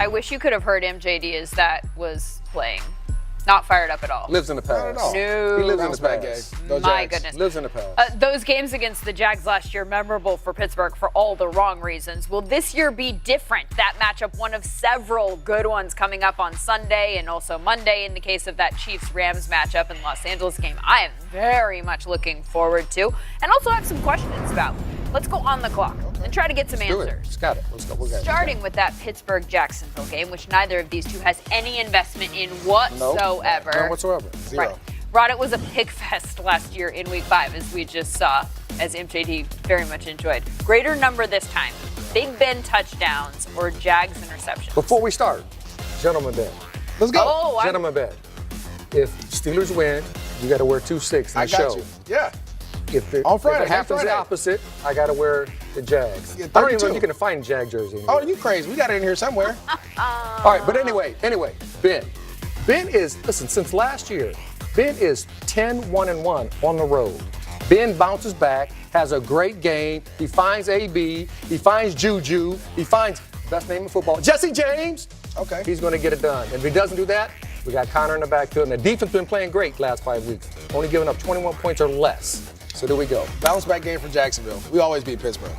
I wish you could have heard MJD as that was playing. Not fired up at all. Lives in the past. Not at all. No. He lives in the Bounce back past. game. Go My Jags. goodness. Lives in the past. Those games against the Jags last year, memorable for Pittsburgh for all the wrong reasons. Will this year be different? That matchup, one of several good ones coming up on Sunday and also Monday in the case of that Chiefs-Rams matchup in Los Angeles game. I am very much looking forward to, and also have some questions about. Let's go on the clock and try to get some Let's do it. answers. Let's got it. Let's go. We got it. Starting with that Pittsburgh-Jacksonville game, which neither of these two has any investment in whatsoever. None whatsoever. Zero. Right. Rod, it was a pig fest last year in Week 5, as we just saw, as MJD very much enjoyed. Greater number this time, Big Ben touchdowns or Jags interceptions? Before we start, gentleman bet. Let's go. Oh, Gentleman bet. If Steelers win, you got to wear 2-6 in I the got show. you. Yeah. If On Friday, it next happens Friday. the opposite, I got to wear the Jags. Yeah, I don't even know 32. if you can find a Jag jersey anymore. Oh, you crazy. We got it in here somewhere. All right, but anyway, Ben. Ben is, listen, since last year, Ben is 10-1-1 on the road. Ben bounces back, has a great game. He finds AB, he finds Juju, he finds, best name in football, Jesse James. Okay. He's going to get it done. And if he doesn't do that, we got Connor in the backfield. And the defense been playing great last 5 weeks, only giving up 21 points or less. So there we go. Bounce back game for Jacksonville. We always beat Pittsburgh.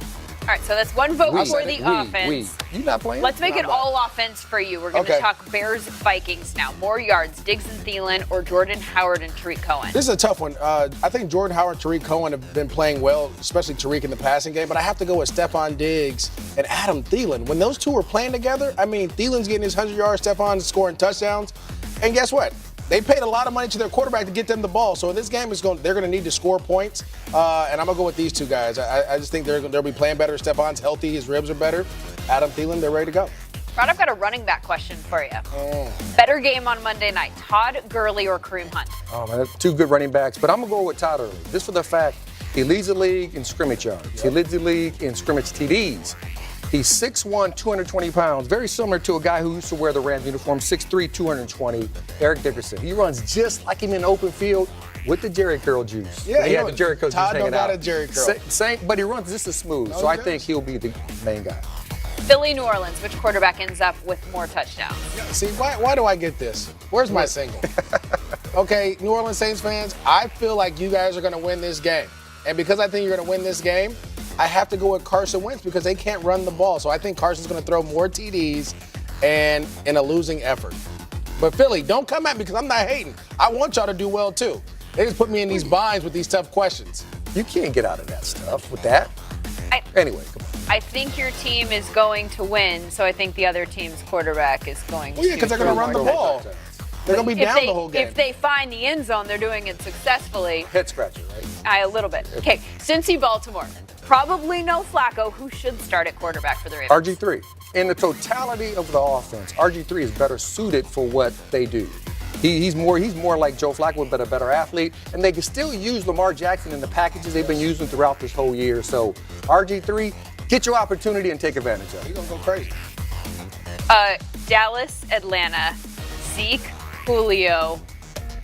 All right, so that's one vote We. for the offense. You not playing? Let's make it Not bad. all offense for you. We're going to Okay. talk Bears-Vikings now. More yards, Diggs and Thielen or Jordan Howard and Tariq Cohen? This is a tough one. I think Jordan Howard and Tariq Cohen have been playing well, especially Tariq in the passing game, but I have to go with Stephon Diggs and Adam Thielen. When those two were playing together, I mean, Thielen's getting his 100 yards, Stephon's scoring touchdowns. And guess what? They paid a lot of money to their quarterback to get them the ball. So in this game, they're going to need to score points. And I'm going to go with these two guys. I just think they'll be playing better. Stephon's healthy. His ribs are better. Adam Thielen, they're ready to go. Rod, I've got a running back question for you. Better game on Monday night, Todd Gurley or Kareem Hunt? Oh, man, that's two good running backs, but I'm going to go with Todd Early. Just for the fact he leads the league in scrimmage yards. He leads the league in scrimmage TDs. He's 6'1", 220 pounds, very similar to a guy who used to wear the Rams uniform, 6'3", 220, Eric Dickerson. He runs just like him in open field with the Jerry curl juice. Yeah, he you had know, the Jerry curl juice Todd hanging don't got out. a Jerry curl. Same, but he runs just as smooth, No, so I he think does. he'll be the main guy. Philly, New Orleans, which quarterback ends up with more touchdowns? See, why do I get this? Where's my single? Okay, New Orleans Saints fans, I feel like you guys are going to win this game. And because I think you're going to win this game, I have to go with Carson Wentz because they can't run the ball. So I think Carson's going to throw more TDs and in a losing effort. But Philly, don't come at me because I'm not hating. I want y'all to do well too. They just put me in these binds with these tough questions. You can't get out of that stuff with that. Anyway, come on. I think your team is going to win, so I think the other team's quarterback is going Well, yeah, to because they're going to throw run the more ball. They're going to be down the whole game. If they find the end zone, they're doing it successfully. Head scratcher, right? A little bit. Okay, Cincy, Baltimore. Probably no Flacco. Who should start at quarterback for the Ravens? RG3. In the totality of the offense, RG3 is better suited for what they do. He's more like Joe Flacco, but a better athlete. And they can still use Lamar Jackson in the packages they've been using throughout this whole year. So RG3, get your opportunity and take advantage of it. He's going to go crazy. Dallas, Atlanta, Zeke, Julio.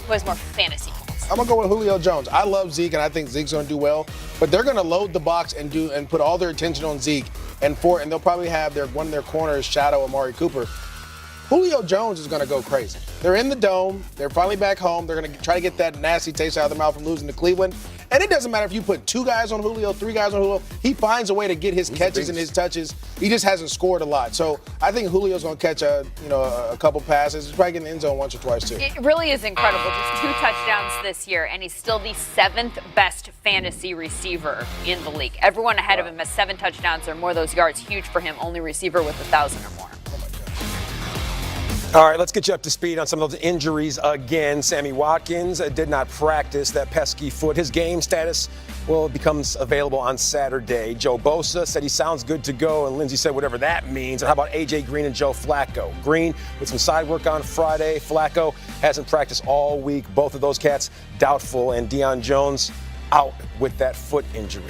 Who has more fantasy points? I'm gonna go with Julio Jones. I love Zeke, and I think Zeke's gonna do well. But they're gonna load the box and put all their attention on Zeke, and they'll probably have one of their corners shadow Amari Cooper. Julio Jones is gonna go crazy. They're in the dome. They're finally back home. They're gonna try to get that nasty taste out of their mouth from losing to Cleveland. And it doesn't matter if you put 2 guys on Julio, 3 guys on Julio. He finds a way to get his catches and his touches. He just hasn't scored a lot. So I think Julio's gonna catch a couple passes. He's probably getting in the end zone once or twice too. It really is incredible. Just 2 touchdowns this year, and he's still the 7th best fantasy receiver in the league. Everyone ahead of him has 7 touchdowns or more. Those yards huge for him. Only receiver with 1,000 or more. All right, let's get you up to speed on some of those injuries again. Sammy Watkins did not practice that pesky foot. His game status, becomes available on Saturday. Joe Bosa said he sounds good to go, and Lindsey said whatever that means. And how about A.J. Green and Joe Flacco? Green with some side work on Friday. Flacco hasn't practiced all week. Both of those cats doubtful, and Deion Jones out with that foot injury.